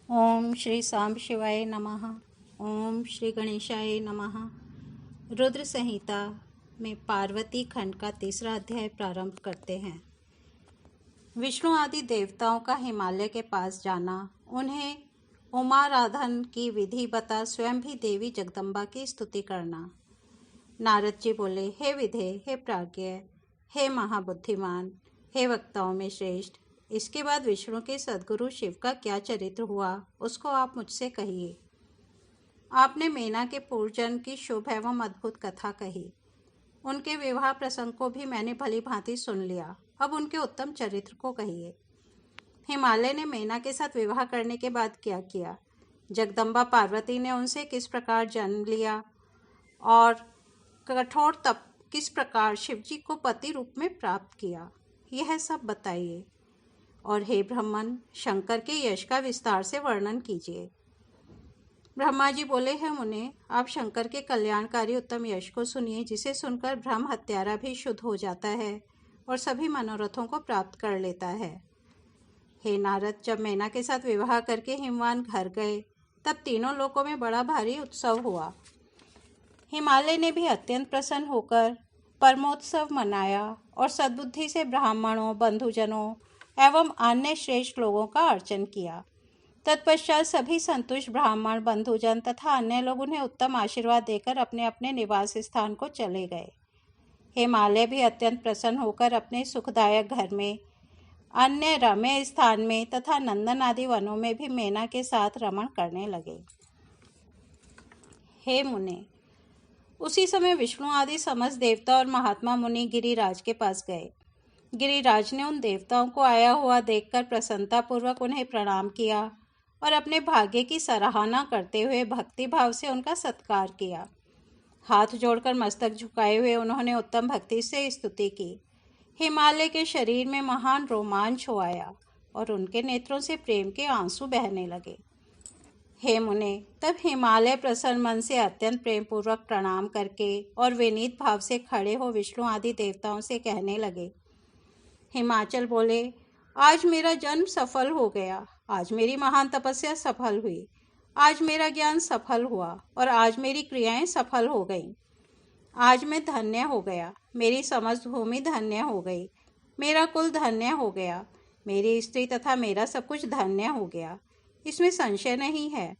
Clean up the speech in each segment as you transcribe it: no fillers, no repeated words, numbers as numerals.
ओम श्री सांब शिवाय नमः। ओम श्री गणेशाय नमः। रुद्र संहिता में पार्वती खंड का 3रा अध्याय प्रारंभ करते हैं। विष्णु आदि देवताओं का हिमालय के पास जाना, उन्हें उमाराधन की विधि बता स्वयं भी देवी जगदम्बा की स्तुति करना। नारद जी बोले, हे विधे, हे प्राज्ञ, हे महाबुद्धिमान, हे वक्ताओं में श्रेष्ठ, इसके बाद विष्णु के सद्गुरु शिव का क्या चरित्र हुआ उसको आप मुझसे कहिए। आपने मेना के पूर्वजन्म की शुभ एवं अद्भुत कथा कही। उनके विवाह प्रसंग को भी मैंने भली भांति सुन लिया। अब उनके उत्तम चरित्र को कहिए। हिमालय ने मेना के साथ विवाह करने के बाद क्या किया? जगदम्बा पार्वती ने उनसे किस प्रकार जन्म लिया और कठोर तप किस प्रकार शिवजी को पति रूप में प्राप्त किया, यह सब बताइए। और हे ब्रह्मन, शंकर के यश का विस्तार से वर्णन कीजिए। ब्रह्मा जी बोले, हैं मुने, आप शंकर के कल्याणकारी उत्तम यश को सुनिए, जिसे सुनकर ब्रह्म हत्यारा भी शुद्ध हो जाता है और सभी मनोरथों को प्राप्त कर लेता है। हे नारद, जब मैना के साथ विवाह करके हिमवान घर गए, तब तीनों लोकों में बड़ा भारी उत्सव हुआ। हिमालय ने भी अत्यंत प्रसन्न होकर परमोत्सव मनाया और सद्बुद्धि से ब्राह्मणों, बंधुजनों एवं अन्य श्रेष्ठ लोगों का अर्चन किया। तत्पश्चात सभी संतुष्ट ब्राह्मण, बंधुजन तथा अन्य लोग उन्हें उत्तम आशीर्वाद देकर अपने अपने निवास स्थान को चले गए। हिमालय भी अत्यंत प्रसन्न होकर अपने सुखदायक घर में, अन्य रम्य स्थान में तथा नंदन आदि वनों में भी मेना के साथ रमण करने लगे। हे मुने, उसी समय विष्णु आदि समस्त देवता और महात्मा मुनि गिरिराज के पास गए। गिरिराज ने उन देवताओं को आया हुआ देखकर प्रसन्नतापूर्वक उन्हें प्रणाम किया और अपने भाग्य की सराहना करते हुए भक्ति भाव से उनका सत्कार किया। हाथ जोड़कर मस्तक झुकाए हुए उन्होंने उत्तम भक्ति से स्तुति की। हिमालय के शरीर में महान रोमांच हो आया और उनके नेत्रों से प्रेम के आंसू बहने लगे। हे मुने, तब हिमालय प्रसन्न मन से अत्यंत प्रेम पूर्वक प्रणाम करके और विनीत भाव से खड़े हो विष्णु आदि देवताओं से कहने लगे। हिमाचल बोले, आज मेरा जन्म सफल हो गया, आज मेरी महान तपस्या सफल हुई, आज मेरा ज्ञान सफल हुआ और आज मेरी क्रियाएं सफल हो गईं। आज मैं धन्य हो गया, मेरी समस्त भूमि धन्य हो गई, मेरा कुल धन्य हो गया, मेरी स्त्री तथा मेरा सब कुछ धन्य हो गया। इसमें संशय नहीं है,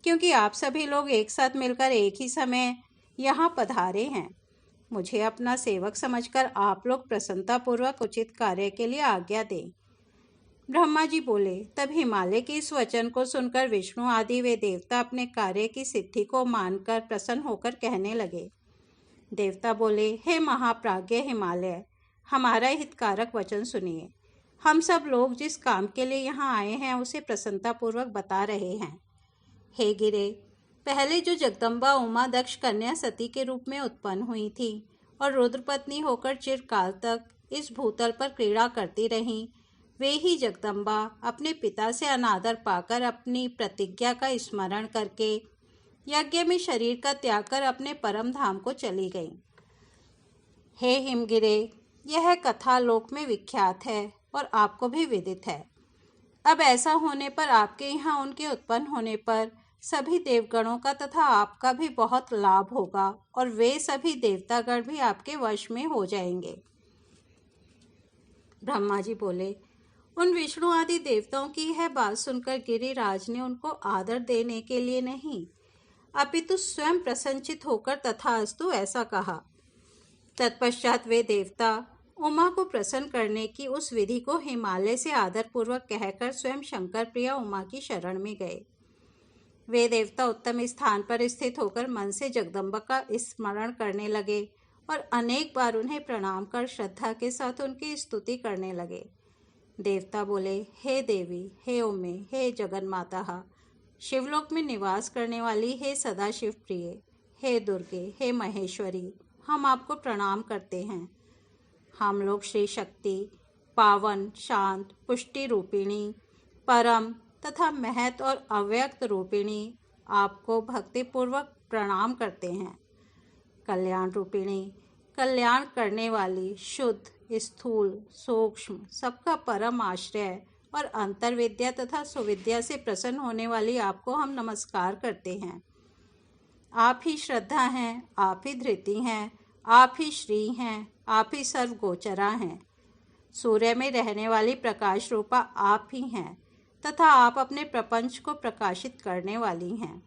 क्योंकि आप सभी लोग एक साथ मिलकर एक ही समय यहाँ पधारे हैं। मुझे अपना सेवक समझकर आप लोग प्रसन्नतापूर्वक उचित कार्य के लिए आज्ञा दें। ब्रह्मा जी बोले। तब हिमालय के इस वचन को सुनकर विष्णु आदि वे देवता अपने कार्य की सिद्धि को मानकर प्रसन्न होकर कहने लगे। देवता बोले, हे महाप्राज्ञ हिमालय, हमारा हितकारक वचन सुनिए। हम सब लोग जिस काम के लिए यहाँ आए हैं उसे प्रसन्नतापूर्वक बता रहे हैं। हे गिरे, पहले जो जगदम्बा उमा दक्ष कन्या सती के रूप में उत्पन्न हुई थी और रुद्रपत्नी होकर चिरकाल तक इस भूतल पर क्रीड़ा करती रहीं, वे ही जगदम्बा अपने पिता से अनादर पाकर अपनी प्रतिज्ञा का स्मरण करके यज्ञ में शरीर का त्याग कर अपने परम धाम को चली गईं। हे हिमगिरे, यह कथा लोक में विख्यात है और आपको भी विदित है। अब ऐसा होने पर आपके यहाँ उनके उत्पन्न होने पर सभी देवगणों का तथा आपका भी बहुत लाभ होगा और वे सभी देवतागण भी आपके वश में हो जाएंगे। ब्रह्मा जी बोले। उन विष्णु आदि देवताओं की यह बात सुनकर गिरिराज ने उनको आदर देने के लिए नहीं, अपितु स्वयं प्रसन्नचित होकर तथास्तु ऐसा कहा। तत्पश्चात वे देवता उमा को प्रसन्न करने की उस विधि को हिमालय से आदरपूर्वक कहकर स्वयं शंकर प्रिया उमा की शरण में गए। वे देवता उत्तम स्थान पर स्थित होकर मन से जगदम्बा का स्मरण करने लगे और अनेक बार उन्हें प्रणाम कर श्रद्धा के साथ उनकी स्तुति करने लगे। देवता बोले, हे देवी, हे उमे, हे जगन्माता, शिवलोक में निवास करने वाली, हे सदाशिव प्रिय, हे दुर्गे, हे महेश्वरी, हम आपको प्रणाम करते हैं। हम लोग श्री शक्ति, पावन, शांत, पुष्टि रूपिणी, परम तथा महत और अव्यक्त रूपिणी आपको भक्तिपूर्वक प्रणाम करते हैं। कल्याण रूपिणी, कल्याण करने वाली, शुद्ध, स्थूल, सूक्ष्म, सबका परम आश्रय और अंतर्विद्या तथा सुविद्या से प्रसन्न होने वाली आपको हम नमस्कार करते हैं। आप ही श्रद्धा हैं, आप ही धृति हैं, आप ही श्री हैं, आप ही सर्वगोचरा हैं। सूर्य में रहने वाली प्रकाश रूपा आप ही हैं तथा आप अपने प्रपंच को प्रकाशित करने वाली हैं,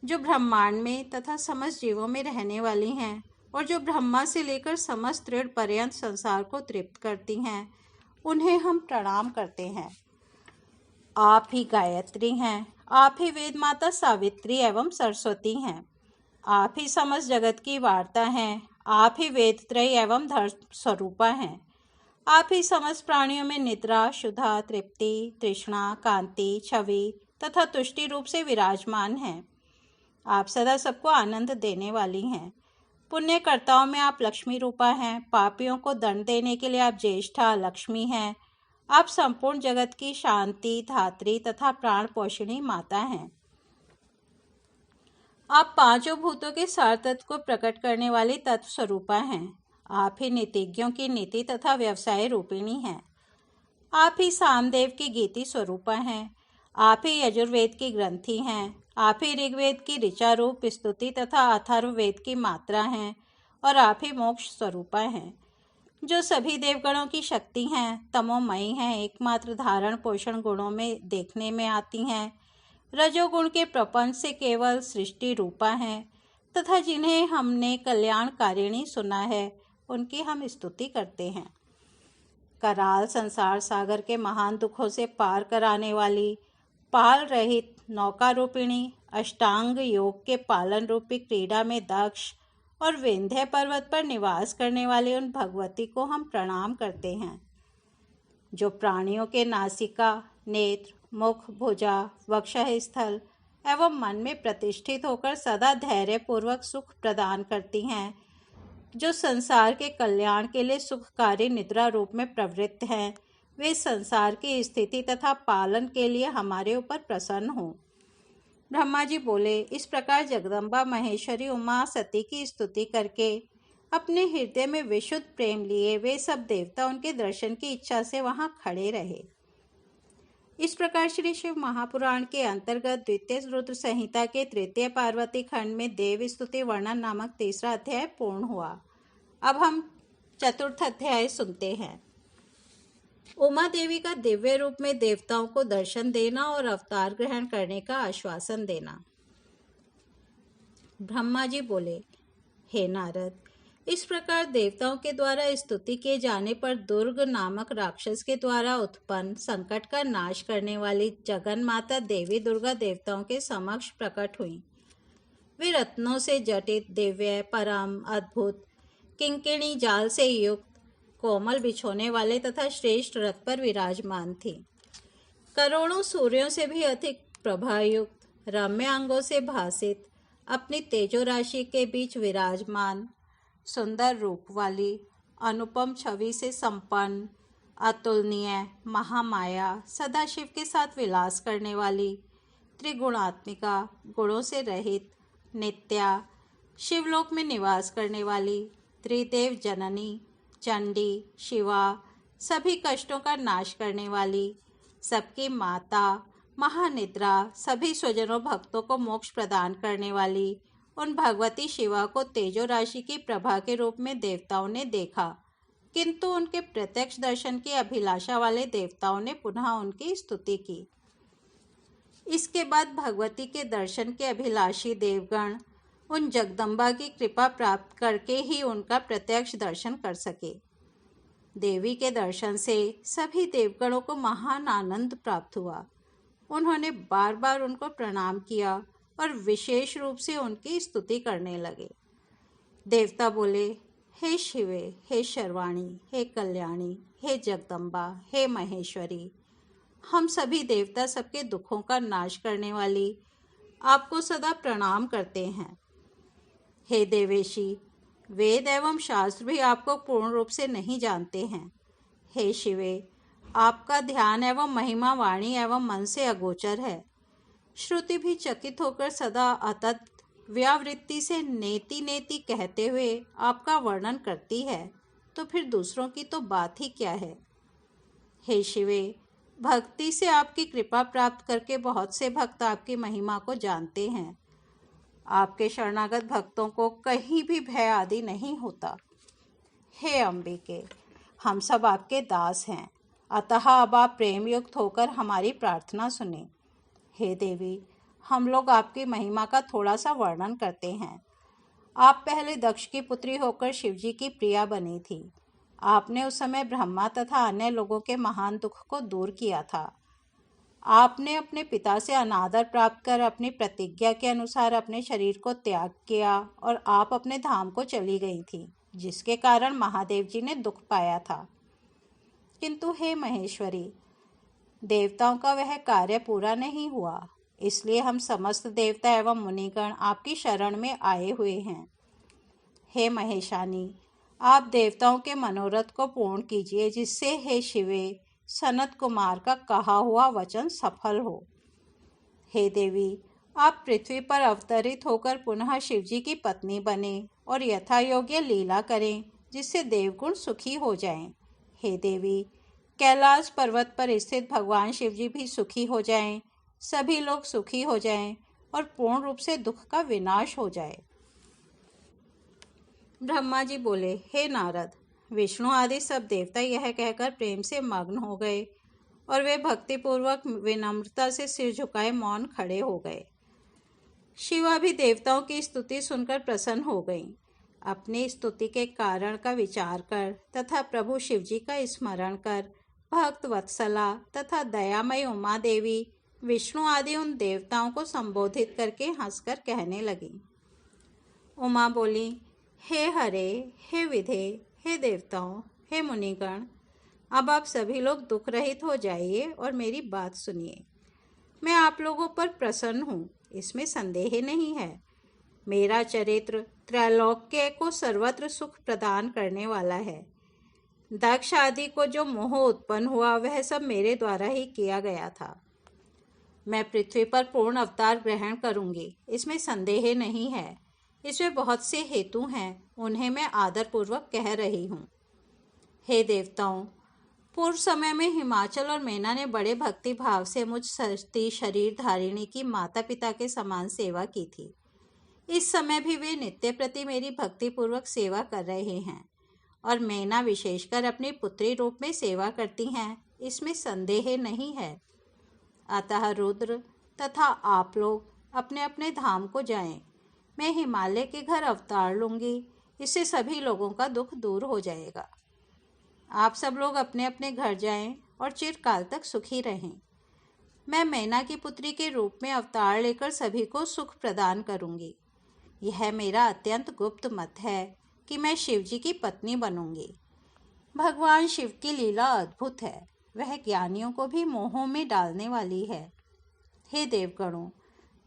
जो ब्रह्मांड में तथा समस्त जीवों में रहने वाली हैं और जो ब्रह्मा से लेकर समस्त दृढ़ पर्यंत संसार को तृप्त करती हैं, उन्हें हम प्रणाम करते हैं। आप ही गायत्री हैं, आप ही वेद माता सावित्री एवं सरस्वती हैं। आप ही समस्त जगत की वार्ता हैं, आप ही वेदत्रयी एवं धर्म स्वरूपा हैं। आप ही समस्त प्राणियों में निद्रा, शुद्धा, तृप्ति, तृष्णा, कांति, छवि तथा तुष्टि रूप से विराजमान हैं। आप सदा सबको आनंद देने वाली हैं। पुण्यकर्ताओं में आप लक्ष्मी रूपा हैं, पापियों को दंड देने के लिए आप ज्येष्ठा लक्ष्मी हैं। आप संपूर्ण जगत की शांति, धात्री तथा प्राण पोषणी माता हैं। आप पांचों भूतों के सार तत्व को प्रकट करने वाली तत्व स्वरूपा हैं। आप ही नीतिज्ञों की नीति तथा व्यवसाय रूपिणी हैं। आप ही सामदेव की गीति स्वरूपा हैं। आप ही यजुर्वेद की ग्रंथि हैं। आप ही ऋग्वेद की ऋचा रूप स्तुति तथा अथर्ववेद की मात्रा हैं और आप ही मोक्ष स्वरूपा हैं, जो सभी देवगणों की शक्ति हैं, तमोमयी हैं, एकमात्र धारण पोषण गुणों में देखने में आती हैं, रजोगुण के प्रपंच से केवल सृष्टि रूपा हैं तथा जिन्हें हमने कल्याणकारिणी सुना है, उनकी हम स्तुति करते हैं। कराल संसार सागर के महान दुखों से पार कराने वाली, पाल रहित नौका रूपिणी, अष्टांग योग के पालन रूपी क्रीड़ा में दक्ष और विंध्य पर्वत पर निवास करने वाली उन भगवती को हम प्रणाम करते हैं, जो प्राणियों के नासिका, नेत्र, मुख, भुजा, वक्षः स्थल एवं मन में प्रतिष्ठित होकर सदा धैर्य पूर्वक सुख प्रदान करती हैं, जो संसार के कल्याण के लिए सुखकारी निद्रा रूप में प्रवृत्त हैं। वे संसार की स्थिति तथा पालन के लिए हमारे ऊपर प्रसन्न हों। ब्रह्मा जी बोले, इस प्रकार जगदम्बा महेश्वरी उमा सती की स्तुति करके अपने हृदय में विशुद्ध प्रेम लिए वे सब देवता उनके दर्शन की इच्छा से वहां खड़े रहे। इस प्रकार श्री शिव महापुराण के अंतर्गत द्वितीय रुद्र संहिता के तृतीय पार्वती खंड में देव स्तुति वर्णन नामक तीसरा अध्याय पूर्ण हुआ। अब हम चतुर्थ अध्याय सुनते हैं। उमा देवी का दिव्य रूप में देवताओं को दर्शन देना और अवतार ग्रहण करने का आश्वासन देना। ब्रह्मा जी बोले, हे नारद, इस प्रकार देवताओं के द्वारा स्तुति किए जाने पर दुर्ग नामक राक्षस के द्वारा उत्पन्न संकट का नाश करने वाली जगन माता देवी दुर्गा देवताओं के समक्ष प्रकट हुई। वे रत्नों से जटित, दिव्य, परम, अद्भुत, किंकिणी जाल से युक्त, कोमल बिछोने वाले तथा श्रेष्ठ रथ पर विराजमान थी। करोड़ों सूर्यों से भी अधिक प्रभायुक्त, रम्य अंगों से भासित, अपनी तेजो राशि के बीच विराजमान, सुंदर रूप वाली, अनुपम छवि से संपन्न, अतुलनीय, महामाया, सदाशिव के साथ विलास करने वाली, त्रिगुणात्मिका, गुणों से रहित, नित्या, शिवलोक में निवास करने वाली, त्रिदेव जननी, चंडी, शिवा, सभी कष्टों का नाश करने वाली, सबकी माता, महानिद्रा, सभी स्वजनों भक्तों को मोक्ष प्रदान करने वाली, उन भगवती शिवा को तेजो राशि की प्रभा के रूप में देवताओं ने देखा, किंतु उनके प्रत्यक्ष दर्शन की अभिलाषा वाले देवताओं ने पुनः उनकी स्तुति की। इसके बाद भगवती के दर्शन के अभिलाषी देवगण उन जगदम्बा की कृपा प्राप्त करके ही उनका प्रत्यक्ष दर्शन कर सके। देवी के दर्शन से सभी देवगणों को महान आनंद प्राप्त हुआ। उन्होंने बार बार उनको प्रणाम किया और विशेष रूप से उनकी स्तुति करने लगे। देवता बोले, हे शिवे, हे शर्वाणी, हे कल्याणी, हे जगदम्बा, हे महेश्वरी, हम सभी देवता सबके दुखों का नाश करने वाली आपको सदा प्रणाम करते हैं। हे देवेशी, वेद एवं शास्त्र भी आपको पूर्ण रूप से नहीं जानते हैं। हे शिवे, आपका ध्यान एवं महिमा वाणी एवं मन से अगोचर है। श्रुति भी चकित होकर सदा अतत व्यावृत्ति से नेति नेति कहते हुए आपका वर्णन करती है, तो फिर दूसरों की तो बात ही क्या है। हे शिवे, भक्ति से आपकी कृपा प्राप्त करके बहुत से भक्त आपकी महिमा को जानते हैं। आपके शरणागत भक्तों को कहीं भी भय आदि नहीं होता। हे अंबिके, हम सब आपके दास हैं, अतः अब आप प्रेम युक्त होकर हमारी प्रार्थना सुने। हे देवी, हम लोग आपकी महिमा का थोड़ा सा वर्णन करते हैं। आप पहले दक्ष की पुत्री होकर शिवजी की प्रिया बनी थी। आपने उस समय ब्रह्मा तथा अन्य लोगों के महान दुख को दूर किया था। आपने अपने पिता से अनादर प्राप्त कर अपनी प्रतिज्ञा के अनुसार अपने शरीर को त्याग किया और आप अपने धाम को चली गई थी, जिसके कारण महादेव जी ने दुख पाया था। किंतु हे महेश्वरी, देवताओं का वह कार्य पूरा नहीं हुआ, इसलिए हम समस्त देवता एवं मुनिगण आपकी शरण में आए हुए हैं। हे महेशानी, आप देवताओं के मनोरथ को पूर्ण कीजिए, जिससे हे शिवे, सनत कुमार का कहा हुआ वचन सफल हो। हे देवी, आप पृथ्वी पर अवतरित होकर पुनः शिवजी की पत्नी बने और यथा योग्य लीला करें, जिससे देवगुण सुखी हो जाएं। हे देवी, कैलाश पर्वत पर स्थित भगवान शिवजी भी सुखी हो जाएं, सभी लोग सुखी हो जाएं और पूर्ण रूप से दुख का विनाश हो जाए। ब्रह्मा जी बोले, हे नारद, विष्णु आदि सब देवता यह कहकर प्रेम से मग्न हो गए और वे भक्तिपूर्वक विनम्रता से सिर झुकाए मौन खड़े हो गए। शिवा भी देवताओं की स्तुति सुनकर प्रसन्न हो गईं। अपनी स्तुति के कारण का विचार कर तथा प्रभु शिवजी का स्मरण कर भक्त वत्सला तथा दयामयी उमा देवी विष्णु आदि उन देवताओं को संबोधित करके हंसकर कहने लगी। उमा बोली, हे हरे, हे विधे, हे देवताओं, हे मुनिगण, अब आप सभी लोग दुख रहित हो जाइए और मेरी बात सुनिए। मैं आप लोगों पर प्रसन्न हूँ, इसमें संदेह नहीं है। मेरा चरित्र त्रैलोक्य को सर्वत्र सुख प्रदान करने वाला है। दक्ष आदि को जो मोह उत्पन्न हुआ वह सब मेरे द्वारा ही किया गया था। मैं पृथ्वी पर पूर्ण अवतार ग्रहण करूंगी, इसमें संदेह नहीं है। इसमें बहुत से हेतु हैं, उन्हें मैं आदरपूर्वक कह रही हूँ। हे देवताओं, पूर्व समय में हिमाचल और मैना ने बड़े भक्ति भाव से मुझ सती शरीर धारिणी की माता पिता के समान सेवा की थी। इस समय भी वे नित्य प्रति मेरी भक्तिपूर्वक सेवा कर रहे हैं और मैना विशेषकर अपनी पुत्री रूप में सेवा करती हैं, इसमें संदेह नहीं है। अतः रुद्र तथा आप लोग अपने अपने धाम को जाएं। मैं हिमालय के घर अवतार लूँगी, इससे सभी लोगों का दुख दूर हो जाएगा। आप सब लोग अपने अपने घर जाएं और चिरकाल तक सुखी रहें। मैं मैना की पुत्री के रूप में अवतार लेकर सभी को सुख प्रदान करूँगी। यह मेरा अत्यंत गुप्त मत है कि मैं शिवजी की पत्नी बनूंगी। भगवान शिव की लीला अद्भुत है, वह ज्ञानियों को भी मोहों में डालने वाली है। हे देवगणों,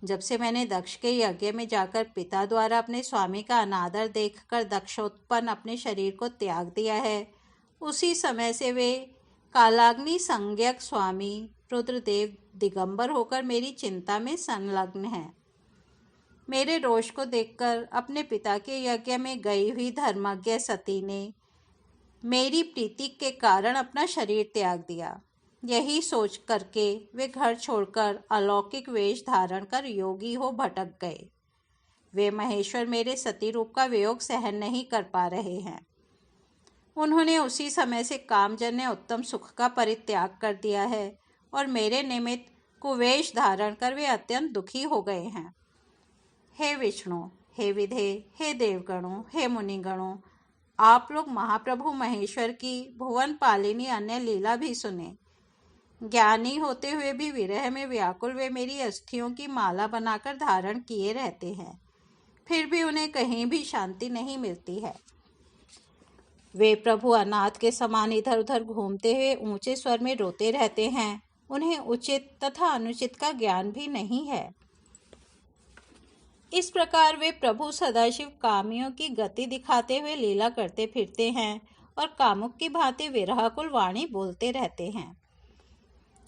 जब से मैंने दक्ष के यज्ञ में जाकर पिता द्वारा अपने स्वामी का अनादर देखकर दक्षोत्पन्न अपने शरीर को त्याग दिया है, उसी समय से वे कालाग्नि संज्ञक स्वामी रुद्रदेव दिगंबर होकर मेरी चिंता में संलग्न हैं। मेरे रोष को देखकर अपने पिता के यज्ञ में गई हुई धर्मज्ञ सती ने मेरी प्रीति के कारण अपना शरीर त्याग दिया। यही सोच करके वे घर छोड़कर अलौकिक वेश धारण कर योगी हो भटक गए। वे महेश्वर मेरे सती रूप का वियोग सहन नहीं कर पा रहे हैं। उन्होंने उसी समय से कामजन्य उत्तम सुख का परित्याग कर दिया है और मेरे निमित्त कुवेश धारण कर वे अत्यंत दुखी हो गए हैं। हे विष्णु, हे विधे, हे देवगणों, हे मुनिगणों, आप लोग महाप्रभु महेश्वर की भुवन पालिनी अन्य लीला भी सुने। ज्ञानी होते हुए भी विरह में व्याकुल वे मेरी अस्थियों की माला बनाकर धारण किए रहते हैं, फिर भी उन्हें कहीं भी शांति नहीं मिलती है। वे प्रभु अनाथ के समान इधर उधर घूमते हुए ऊंचे स्वर में रोते रहते हैं। उन्हें उचित तथा अनुचित का ज्ञान भी नहीं है। इस प्रकार वे प्रभु सदाशिव कामियों की गति दिखाते हुए लीला करते फिरते हैं और कामुक की भांति विरहकुल वाणी बोलते रहते हैं।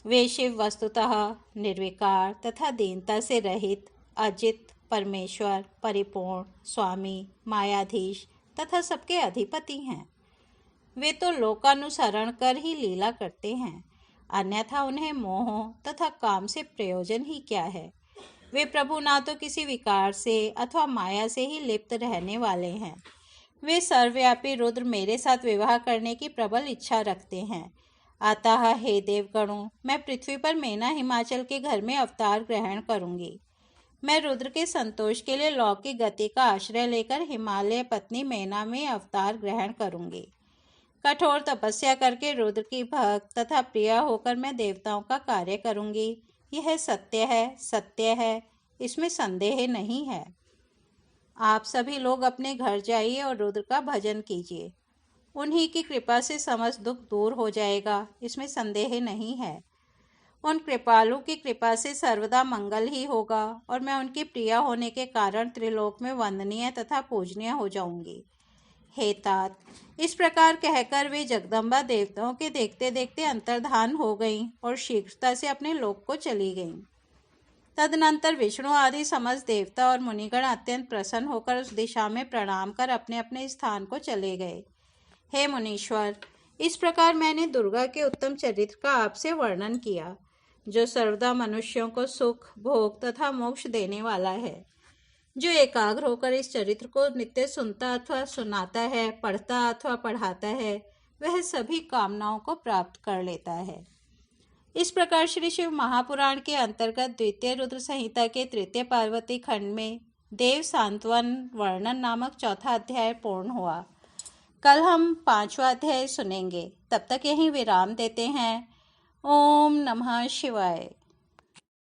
वे शिव वस्तुतः निर्विकार तथा दीनता से रहित, अजित, परमेश्वर, परिपूर्ण, स्वामी, मायाधीश तथा सबके अधिपति हैं। वे तो लोकानुसरण कर ही लीला करते हैं। अन्यथा उन्हें मोह तथा काम से प्रयोजन ही क्या है। वे प्रभु ना तो किसी विकार से अथवा माया से ही लिप्त रहने वाले हैं। वे सर्वव्यापी रुद्र मेरे साथ विवाह करने की प्रबल इच्छा रखते हैं। अतः हे देवगणों, मैं पृथ्वी पर मेना हिमाचल के घर में अवतार ग्रहण करूंगी। मैं रुद्र के संतोष के लिए लौकिक गति का आश्रय लेकर हिमालय पत्नी मेना में अवतार ग्रहण करूंगी। कठोर तपस्या करके रुद्र की भक्त तथा प्रिया होकर मैं देवताओं का कार्य करूंगी। यह सत्य है, इसमें संदेह नहीं है। आप सभी लोग अपने घर जाइए और रुद्र का भजन कीजिए। उन्हीं की कृपा से समस्त दुख दूर हो जाएगा, इसमें संदेह नहीं है। उन कृपालु की कृपा से सर्वदा मंगल ही होगा और मैं उनकी प्रिया होने के कारण त्रिलोक में वंदनीय तथा पूजनीय हो जाऊंगी। हे तात, इस प्रकार कहकर वे जगदम्बा देवताओं के देखते देखते अंतर्धान हो गईं और शीघ्रता से अपने लोक को चली गईं। तदनंतर विष्णु आदि समस्त देवता और मुनिगण अत्यंत प्रसन्न होकर उस दिशा में प्रणाम कर अपने अपने स्थान को चले गए। हे मुनीश्वर, इस प्रकार मैंने दुर्गा के उत्तम चरित्र का आपसे वर्णन किया, जो सर्वदा मनुष्यों को सुख, भोग तथा मोक्ष देने वाला है। जो एकाग्र होकर इस चरित्र को नित्य सुनता अथवा सुनाता है, पढ़ता अथवा पढ़ाता है, वह सभी कामनाओं को प्राप्त कर लेता है। इस प्रकार श्री शिव महापुराण के अंतर्गत द्वितीय रुद्र संहिता के तृतीय पार्वती खंड में देव सांत्वन वर्णन नामक चौथा अध्याय पूर्ण हुआ। कल हम 5वां अध्याय सुनेंगे। तब तक यहीं विराम देते हैं। ओम नमः शिवाय।